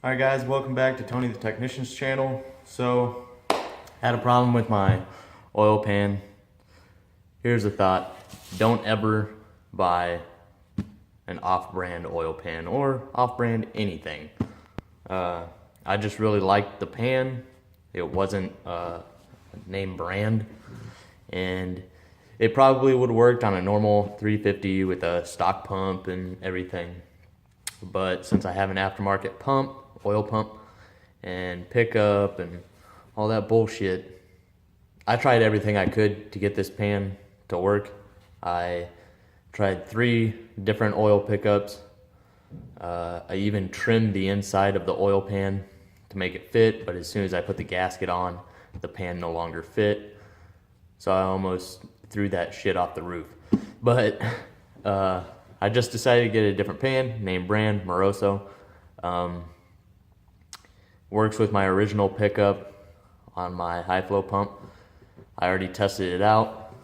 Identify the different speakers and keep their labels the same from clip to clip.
Speaker 1: Alright guys, welcome back to Tony the Technician's channel. So, had a problem with my oil pan. Here's a thought. Don't ever buy an off-brand oil pan or off-brand anything. I just really liked the pan. It wasn't a name brand. And it probably would have worked on a normal 350 with a stock pump and everything. But since I have an aftermarket pump, oil pump, and pickup and all that bullshit, I tried everything I could to get this pan to work. I tried 3 different oil pickups. I even trimmed the inside of the oil pan to make it fit, but as soon as I put the gasket on, the pan no longer fit. So I almost threw that shit off the roof. But I just decided to get a different pan, name brand, Moroso. Works with my original pickup on my high flow pump. I already tested it out.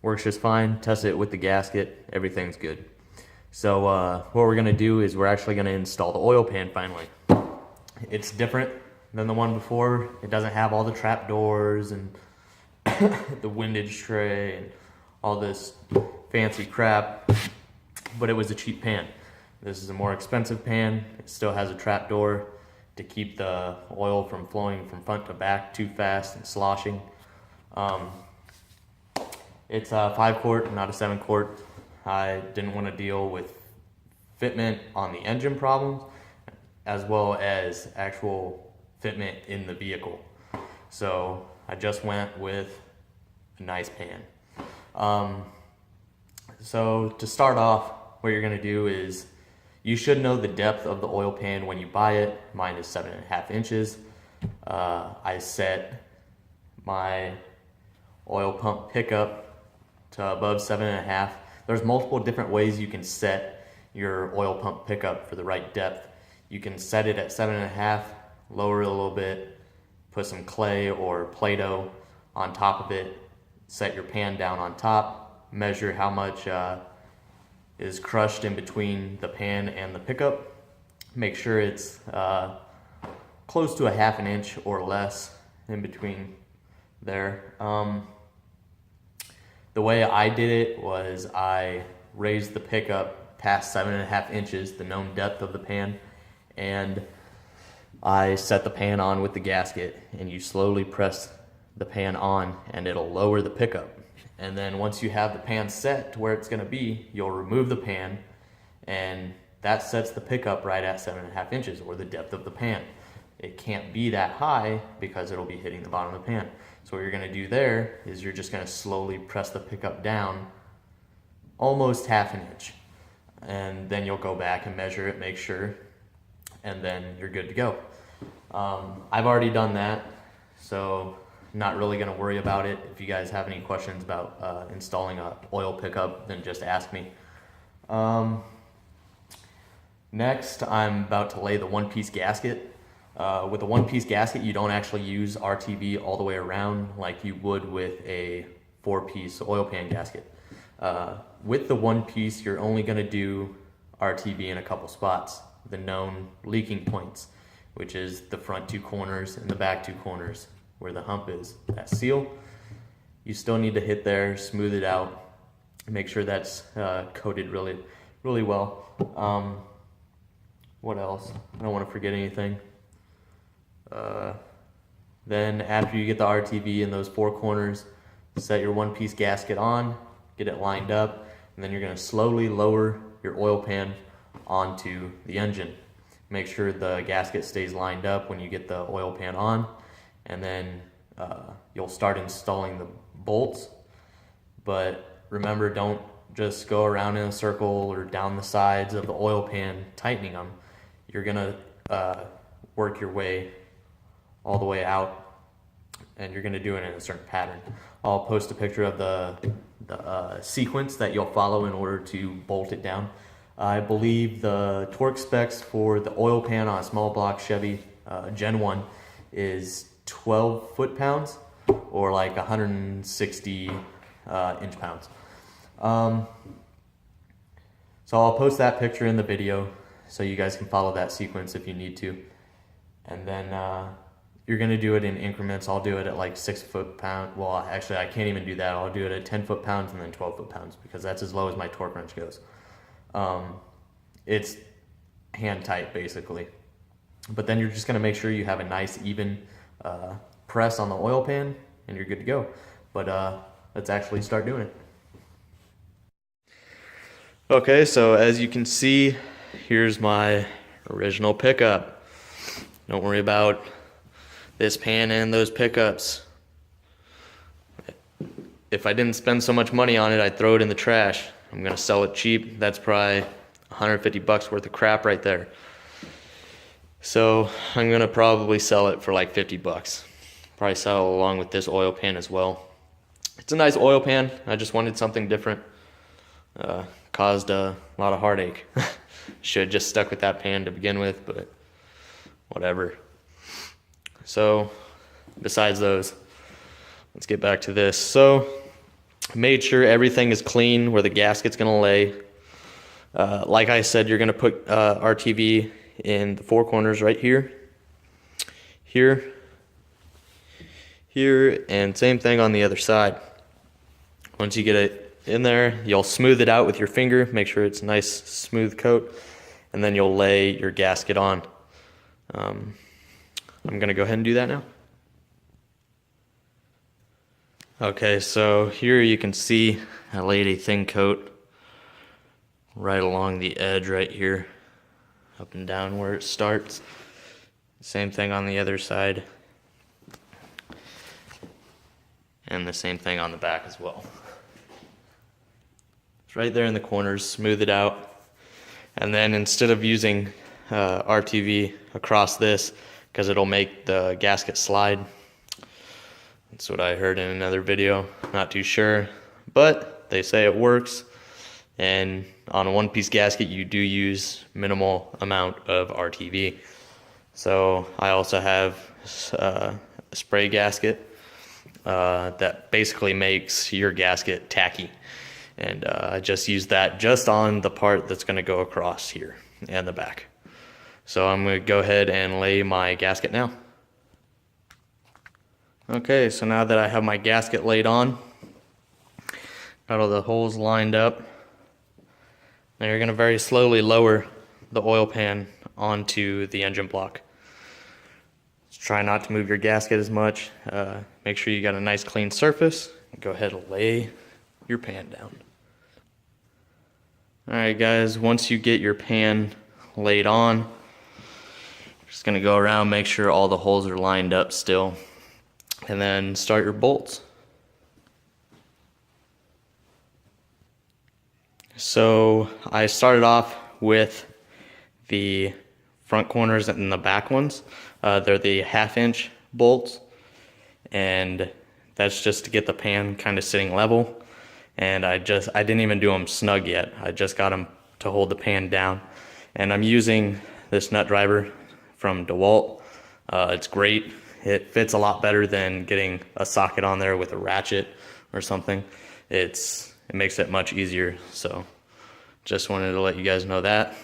Speaker 1: Works just fine. Tested it with the gasket. Everything's good. So what we're gonna do is we're actually gonna install the oil pan finally. It's different than the one before. It doesn't have all the trap doors and the windage tray and all this fancy crap, but it was a cheap pan. This is a more expensive pan. It still has a trap door to keep the oil from flowing from front to back too fast and sloshing. It's a 5 quart, not a 7 quart. I didn't want to deal with fitment on the engine problems as well as actual fitment in the vehicle. So I just went with a nice pan. So to start off, what you're gonna do is you should know the depth of the oil pan when you buy it. Mine is 7.5 inches. I set my oil pump pickup to above 7.5. There's multiple different ways you can set your oil pump pickup for the right depth. You can set it at 7.5, lower it a little bit, put some clay or Play-Doh on top of it, set your pan down on top, measure how much is crushed in between the pan and the pickup. Make sure it's close to a 1/2 inch or less in between there. The way I did it was I raised the pickup past 7.5 inches, the known depth of the pan, and I set the pan on with the gasket, and you slowly press the pan on and it'll lower the pickup. And then once you have the pan set to where it's gonna be, you'll remove the pan, and that sets the pickup right at 7.5 inches, or the depth of the pan. It can't be that high because it'll be hitting the bottom of the pan. So what you're gonna do there is you're just gonna slowly press the pickup down almost 1/2 inch. And then you'll go back and measure it, make sure, and then you're good to go. I've already done that, so not really going to worry about it. If you guys have any questions about installing a oil pickup, then just ask me. Next, I'm about to lay the one-piece gasket. With a one-piece gasket, you don't actually use RTV all the way around like you would with a 4-piece oil pan gasket. With the one-piece, you're only going to do RTV in a couple spots, the known leaking points, which is the front 2 corners and the back 2 corners, where the hump is, that seal. You still need to hit there, smooth it out, make sure that's coated really, really well. What else? I don't want to forget anything. Then after you get the RTV in those 4 corners, set your one-piece gasket on, get it lined up, and then you're going to slowly lower your oil pan onto the engine. Make sure the gasket stays lined up when you get the oil pan on, and then you'll start installing the bolts. But remember, don't just go around in a circle or down the sides of the oil pan tightening them. You're gonna work your way all the way out, and you're gonna do it in a certain pattern. I'll post a picture of the sequence that you'll follow in order to bolt it down. I believe the torque specs for the oil pan on a small block Chevy Gen 1 is 12 foot-pounds, or like 160 inch-pounds. So I'll post that picture in the video. so you guys can follow that sequence if you need to. And then you're gonna do it in increments. I'll do it at like 6 foot-pound. Well, actually, I can't even do that. I'll do it at 10 foot-pounds and then 12 foot-pounds because that's as low as my torque wrench goes. It's hand tight basically. But then you're just gonna make sure you have a nice even press on the oil pan and you're good to go. But let's actually start doing it. Okay, so as you can see, here's my original pickup. Don't worry about this pan and those pickups. If I didn't spend so much money on it, I'd throw it in the trash. I'm gonna sell it cheap. That's probably 150 bucks worth of crap right there. So I'm gonna probably sell it for like 50 bucks. Probably sell it along with this oil pan as well. It's a nice oil pan. I just wanted something different. Caused a lot of heartache. Should have just stuck with that pan to begin with, but whatever. So besides those, let's get back to this. So made sure everything is clean where the gasket's gonna lay. Like I said, you're gonna put RTV in the four corners right here, here, here, and same thing on the other side. Once you get it in there, you'll smooth it out with your finger, make sure it's a nice smooth coat, and then you'll lay your gasket on. I'm gonna go ahead and do that now. Okay, so here you can see I laid a thin coat right along the edge right here, up and down where it starts. Same thing on the other side. And the same thing on the back as well. It's right there in the corners, smooth it out. And then instead of using RTV across this, because it'll make the gasket slide. That's what I heard in another video, not too sure. But they say it works. And on a one-piece gasket, you do use minimal amount of RTV. So I also have a spray gasket that basically makes your gasket tacky. And I just use that just on the part that's gonna go across here and the back. So I'm gonna go ahead and lay my gasket now. Okay, so now that I have my gasket laid on, got all the holes lined up, now you're gonna very slowly lower the oil pan onto the engine block. Just try not to move your gasket as much. Make sure you got a nice clean surface. Go ahead and lay your pan down. Alright guys, once you get your pan laid on, just gonna go around, make sure all the holes are lined up still, and then start your bolts. So I started off with the front corners and the back ones. They're the 1/2-inch bolts, and that's just to get the pan kind of sitting level. And I didn't even do them snug yet. I just got them to hold the pan down. And I'm using this nut driver from DeWalt. It's great. It fits a lot better than getting a socket on there with a ratchet or something. It makes it much easier. So just wanted to let you guys know that.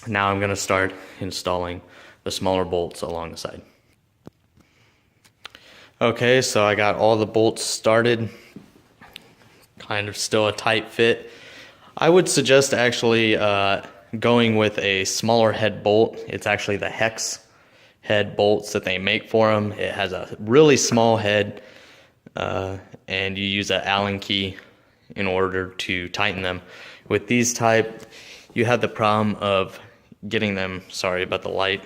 Speaker 1: Now I'm gonna start installing the smaller bolts along the side. Okay, so I got all the bolts started. Kind of still a tight fit. I would suggest actually going with a smaller head bolt. It's actually the hex head bolts that they make for them. It has a really small head, and you use an Allen key in order to tighten them. With these type, you have the problem of getting them, sorry about the light,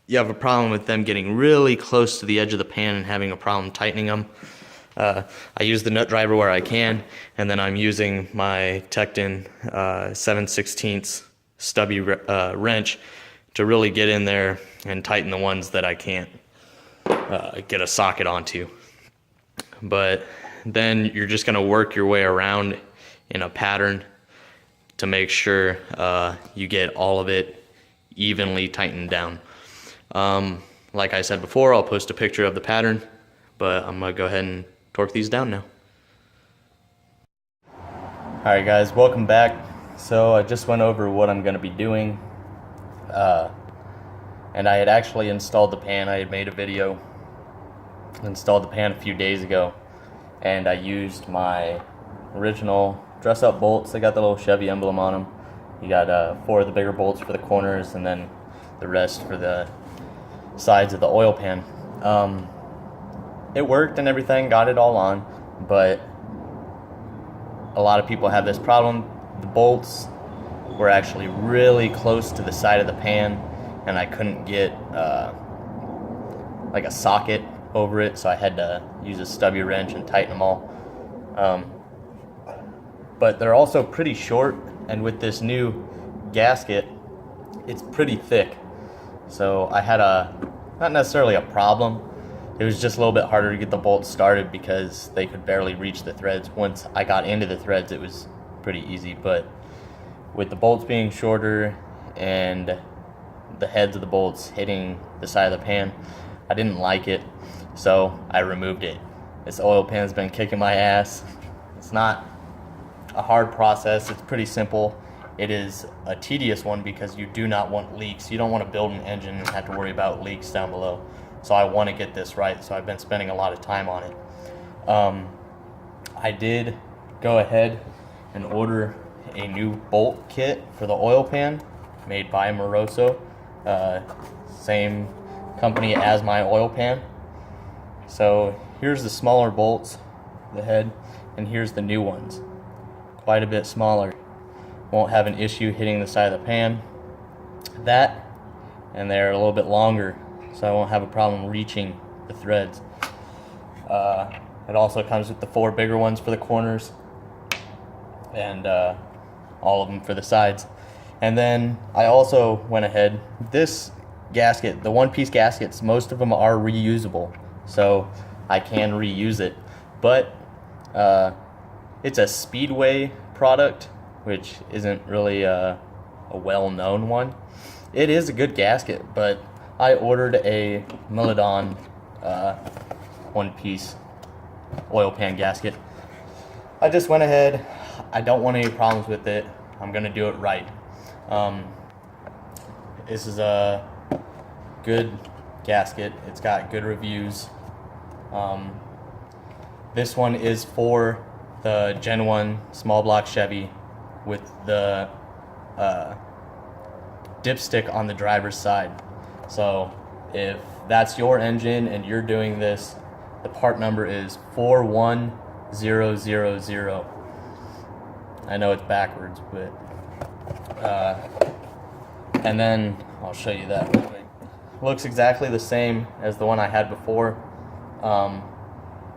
Speaker 1: you have a problem with them getting really close to the edge of the pan and having a problem tightening them. I use the nut driver where I can, and then I'm using my Tecton 7/16 stubby wrench to really get in there and tighten the ones that I can't get a socket onto. But then you're just going to work your way around in a pattern to make sure you get all of it evenly tightened down. Like I said before, I'll post a picture of the pattern, but I'm going to go ahead and torque these down now. Alright guys, welcome back. So I just went over what I'm going to be doing And I had actually installed the pan. I had made a video, installed the pan a few days ago, and I used my original dress-up bolts. They got the little Chevy emblem on them. You got 4 of the bigger bolts for the corners, and then the rest for the sides of the oil pan. It worked and everything, got it all on, but a lot of people have this problem. The bolts were actually really close to the side of the pan, and I couldn't get like a socket over it, so I had to use a stubby wrench and tighten them all. But they're also pretty short, and with this new gasket, it's pretty thick. So I had not necessarily a problem, it was just a little bit harder to get the bolts started because they could barely reach the threads. Once I got into the threads, it was pretty easy, but with the bolts being shorter and the heads of the bolts hitting the side of the pan, I didn't like it, so I removed it. This oil pan has been kicking my ass. It's not a hard process, it's pretty simple. It is a tedious one because you do not want leaks. You don't want to build an engine and have to worry about leaks down below. So I want to get this right, so I've been spending a lot of time on it. I did go ahead and order a new bolt kit for the oil pan made by Moroso, same company as my oil pan. So here's the smaller bolts, the head, and here's the new ones. Quite a bit smaller. Won't have an issue hitting the side of the pan. That, and they're a little bit longer, so I won't have a problem reaching the threads. It also comes with the 4 bigger ones for the corners, and all of them for the sides. And then I also went ahead, this gasket, the one-piece gaskets, most of them are reusable, so I can reuse it. But it's a Speedway product, which isn't really a well-known one. It is a good gasket, but I ordered a Milodon one-piece oil pan gasket. I just went ahead. I don't want any problems with it. I'm gonna do it right. This is a good gasket. It's got good reviews. This one is for the Gen 1 small block Chevy with the dipstick on the driver's side. So if that's your engine and you're doing this, the part number is 41000. I know it's backwards, but and then I'll show you that real quick. Looks exactly the same as the one I had before.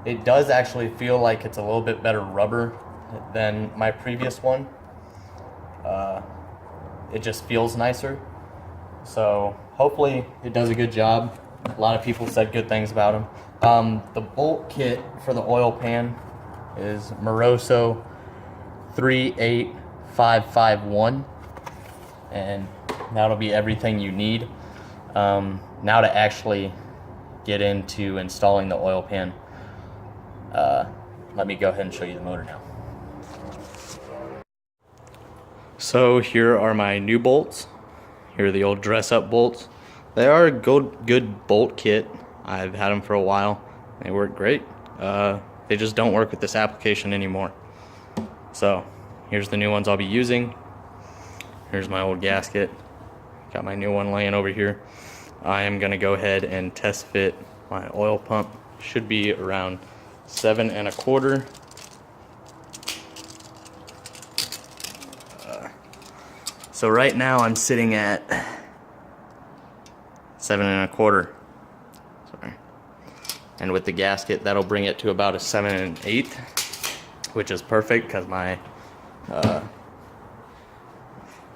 Speaker 1: It does actually feel like it's a little bit better rubber than my previous one. It just feels nicer. So hopefully it does a good job. A lot of people said good things about them. The bolt kit for the oil pan is Moroso 38551, and that'll be everything you need. Now to actually get into installing the oil pan, let me go ahead and show you the motor now. So here are my new bolts. Here are the old dress-up bolts. They are a good bolt kit. I've had them for a while. They work great. They just don't work with this application anymore. So here's the new ones I'll be using. Here's my old gasket. Got my new one laying over here. I am gonna go ahead and test fit my oil pump. Should be around 7 1/4. So right now I'm sitting at 7 1/4. Sorry. And with the gasket, that'll bring it to about a 7 1/8, which is perfect because my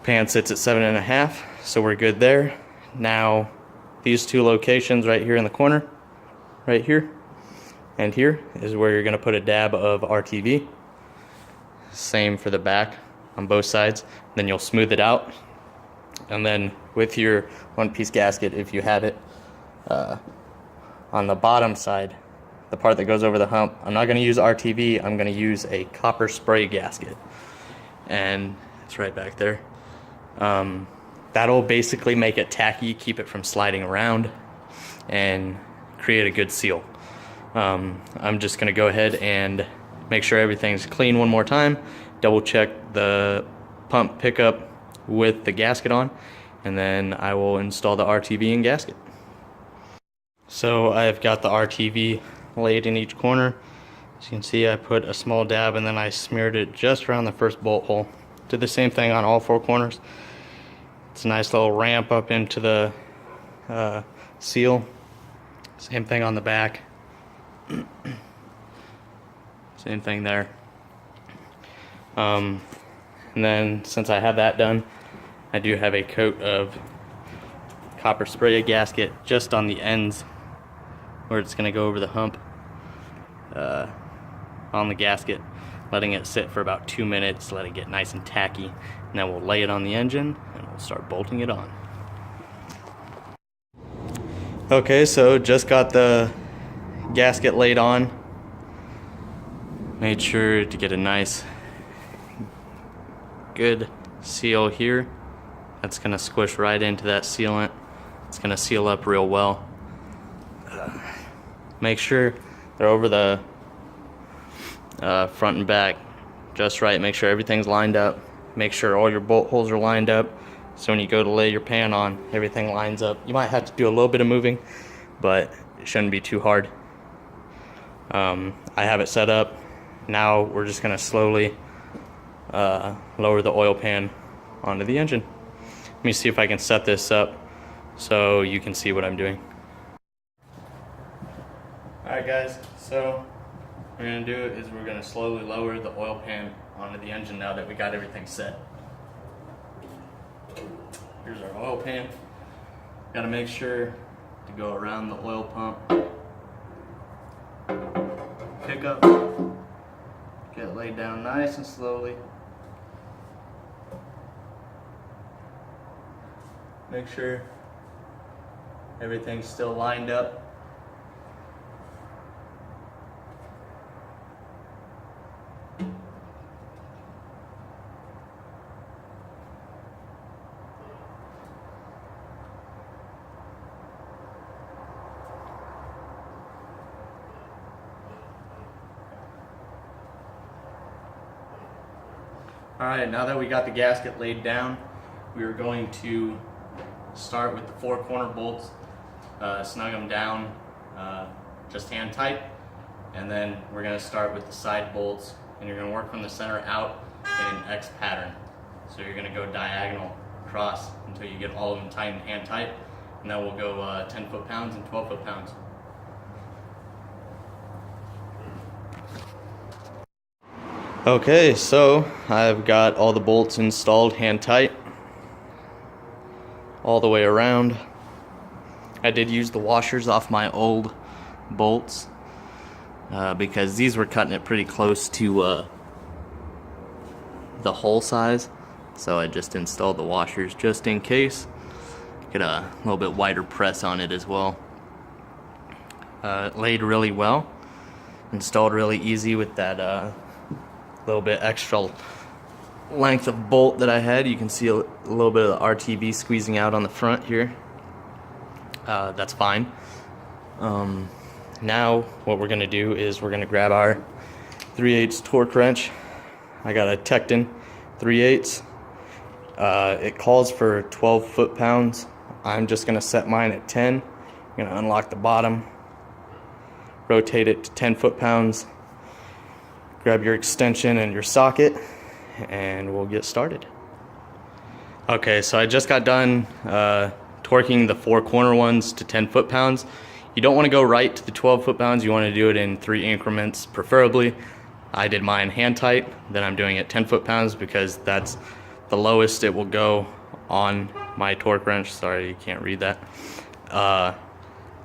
Speaker 1: pan sits at 7 1/2, so we're good there. Now, these 2 locations right here in the corner, right here and here, is where you're going to put a dab of RTV. Same for the back on both sides. Then you'll smooth it out, and then with your one-piece gasket, if you have it, on the bottom side, the part that goes over the hump, I'm not going to use RTV, I'm going to use a copper spray gasket, and it's right back there. That'll basically make it tacky, keep it from sliding around, and create a good seal. I'm just gonna go ahead and make sure everything's clean one more time, double check the pump pickup with the gasket on, and then I will install the RTV and gasket. So I've got the RTV laid in each corner. As you can see, I put a small dab and then I smeared it just around the first bolt hole. Did the same thing on all 4 corners. It's a nice little ramp up into the seal. Same thing on the back. Same thing there. And then since I have that done, I do have a coat of copper spray gasket just on the ends where it's going to go over the hump on the gasket, letting it sit for about 2 minutes, let it get nice and tacky, and then we'll lay it on the engine and we'll start bolting it on. Okay, so just got the gasket laid on. Made sure to get a nice good seal here. That's gonna squish right into that sealant. It's gonna seal up real well. Make sure they're over the front and back just right. Make sure everything's lined up. Make sure all your bolt holes are lined up, so when you go to lay your pan on, everything lines up. You might have to do a little bit of moving, but it shouldn't be too hard. I have it set up. Now we're just gonna slowly lower the oil pan onto the engine. Let me see if I can set this up so you can see what I'm doing. Alright guys, so what we're going to do is we're going to slowly lower the oil pan onto the engine now that we got everything set. Here's our oil pan. Got to make sure to go around the oil pump. Pick up. Get it laid down nice and slowly. Make sure everything's still lined up. Alright, now that we got the gasket laid down, we are going to start with the 4 corner bolts, snug them down just hand tight, and then we're going to start with the side bolts, and you're going to work from the center out in an X pattern. So you're going to go diagonal across until you get all of them tight and hand tight, and then we'll go 10 foot-pounds and 12 foot-pounds. Okay, so I've got all the bolts installed hand tight all the way around. I did use the washers off my old bolts because these were cutting it pretty close to the hole size, so I just installed the washers just in case. Get a little bit wider press on it as well. It laid really well, installed really easy with that little bit extra length of bolt that I had. You can see a little bit of the RTV squeezing out on the front here. That's fine. Now what we're gonna do is we're gonna grab our 3/8 torque wrench. I got a Tecton 3/8. It calls for 12 foot-pounds. I'm just gonna set mine at 10. I'm gonna unlock the bottom, rotate it to 10 foot-pounds. Grab your extension and your socket, and we'll get started. Okay, so I just got done torquing the 4 corner ones to 10 foot-pounds. You don't want to go right to the 12 foot-pounds. You want to do it in 3 increments, preferably. I did mine hand tight, then I'm doing it 10 foot-pounds because that's the lowest it will go on my torque wrench. Sorry, you can't read that.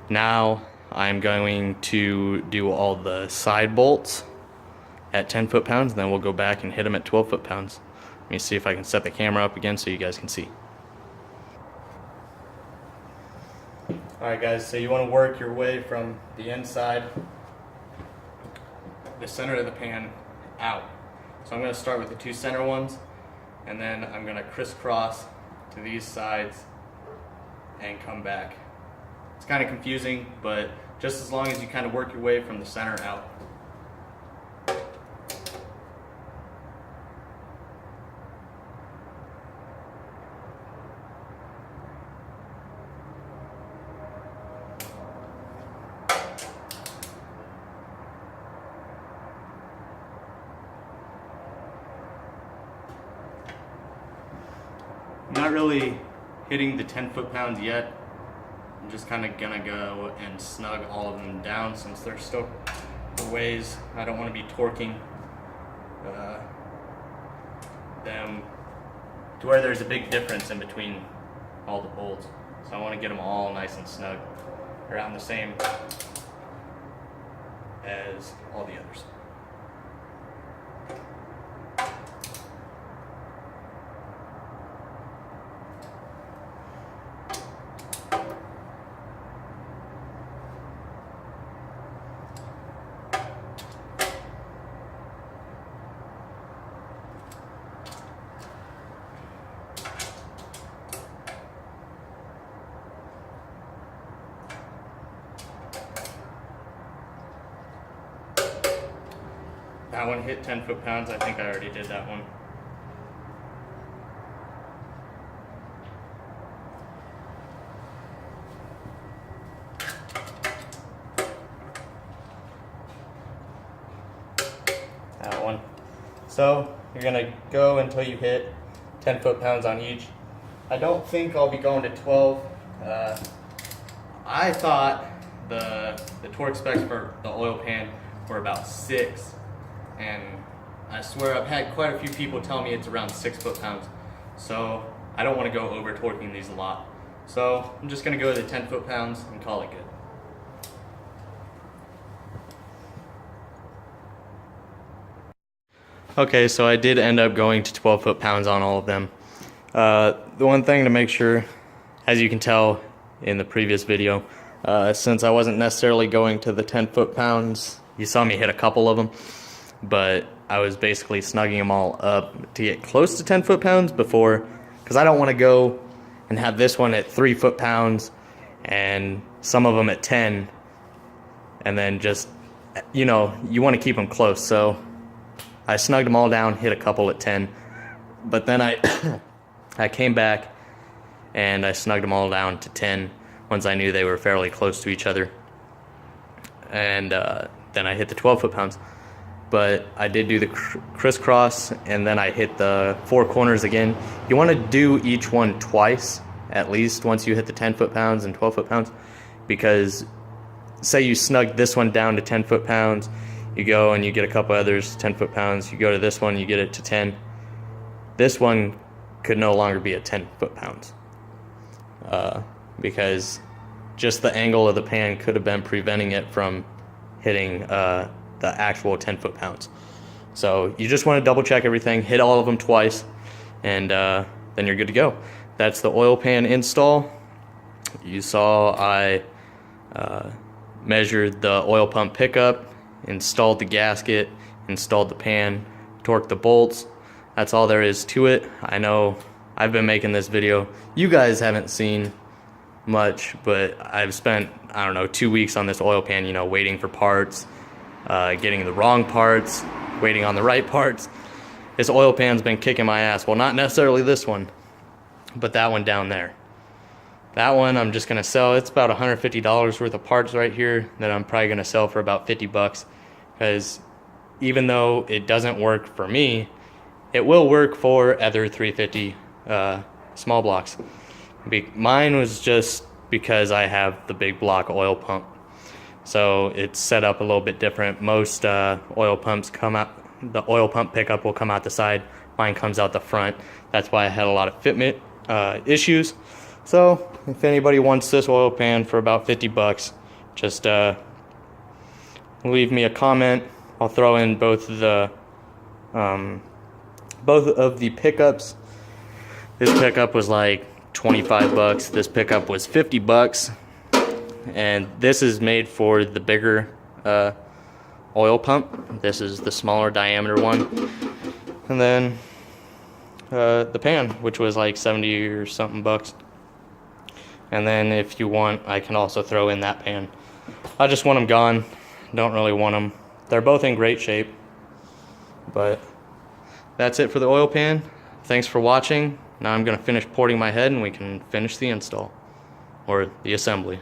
Speaker 1: Now I'm going to do all the side bolts at 10 foot-pounds, then we'll go back and hit them at 12 foot-pounds. Let me see if I can set the camera up again so you guys can see. Alright guys, so you want to work your way from the inside, the center of the pan, out. So I'm going to start with the 2 center ones, and then I'm going to crisscross to these sides and come back. It's kind of confusing, but just as long as you kind of work your way from the center out. I'm not really hitting the 10 foot-pounds yet. I'm just kind of gonna go and snug all of them down since they're still a ways. I don't want to be torquing them to where there's a big difference in between all the bolts. So I want to get them all nice and snug around the same as all the others. That one hit 10 foot-pounds. I think I already did that one. That one. So you're gonna go until you hit 10 foot-pounds on each. I don't think I'll be going to 12. I thought the torque specs for the oil pan were about 6. And I swear I've had quite a few people tell me it's around 6 foot-pounds. So I don't want to go over torquing these a lot. So I'm just going to go to the 10 foot-pounds and call it good. Okay, so I did end up going to 12 foot-pounds on all of them. The one thing to make sure, as you can tell in the previous video, since I wasn't necessarily going to the 10 foot-pounds, you saw me hit a couple of them. But I was basically snugging them all up to get close to 10 foot-pounds before, because I don't want to go and have this one at 3 foot-pounds and some of them at 10, and then just, you know, you want to keep them close. So I snugged them all down, hit a couple at 10, but then I came back and I snugged them all down to 10 once I knew they were fairly close to each other, and then I hit the 12 foot-pounds. But I did do the crisscross, and then I hit the 4 corners again. You want to do each one twice, at least, once you hit the 10 foot-pounds and 12 foot-pounds, because say you snug this one down to 10 foot-pounds, you go and you get a couple others 10 foot-pounds, you go to this one, you get it to 10. This one could no longer be at 10 foot-pounds, because just the angle of the pan could have been preventing it from hitting the actual 10 foot-pounds. So you just want to double check everything, hit all of them twice, and then you're good to go. That's the oil pan install. You saw I measured the oil pump pickup, installed the gasket, installed the pan, torqued the bolts. That's all there is to it. I know I've been making this video. You guys haven't seen much, but I've spent, I don't know, 2 weeks on this oil pan, you know, waiting for parts, getting the wrong parts, waiting on the right parts. This oil pan's been kicking my ass. Well, not necessarily this one, but that one down there. That one I'm just gonna sell. It's about $150 worth of parts right here that I'm probably gonna sell for about 50 bucks, because even though it doesn't work for me, it will work for other 350 small blocks. Mine was just because I have the big block oil pump, so it's set up a little bit different. Most oil pumps come out, the oil pump pickup will come out the side. Mine comes out the front. That's why I had a lot of fitment issues. So if anybody wants this oil pan for about 50 bucks, just leave me a comment. I'll throw in both of the pickups. This pickup was like 25 bucks. This pickup was 50 bucks. And this is made for the bigger oil pump. This is the smaller diameter one. And then
Speaker 2: the pan, which was like 70 or something bucks. And then if you want, I can also throw in that pan. I just want them gone. Don't really want them. They're both in great shape. But that's it for the oil pan. Thanks for watching. Now I'm going to finish porting my head and we can finish the install or the assembly.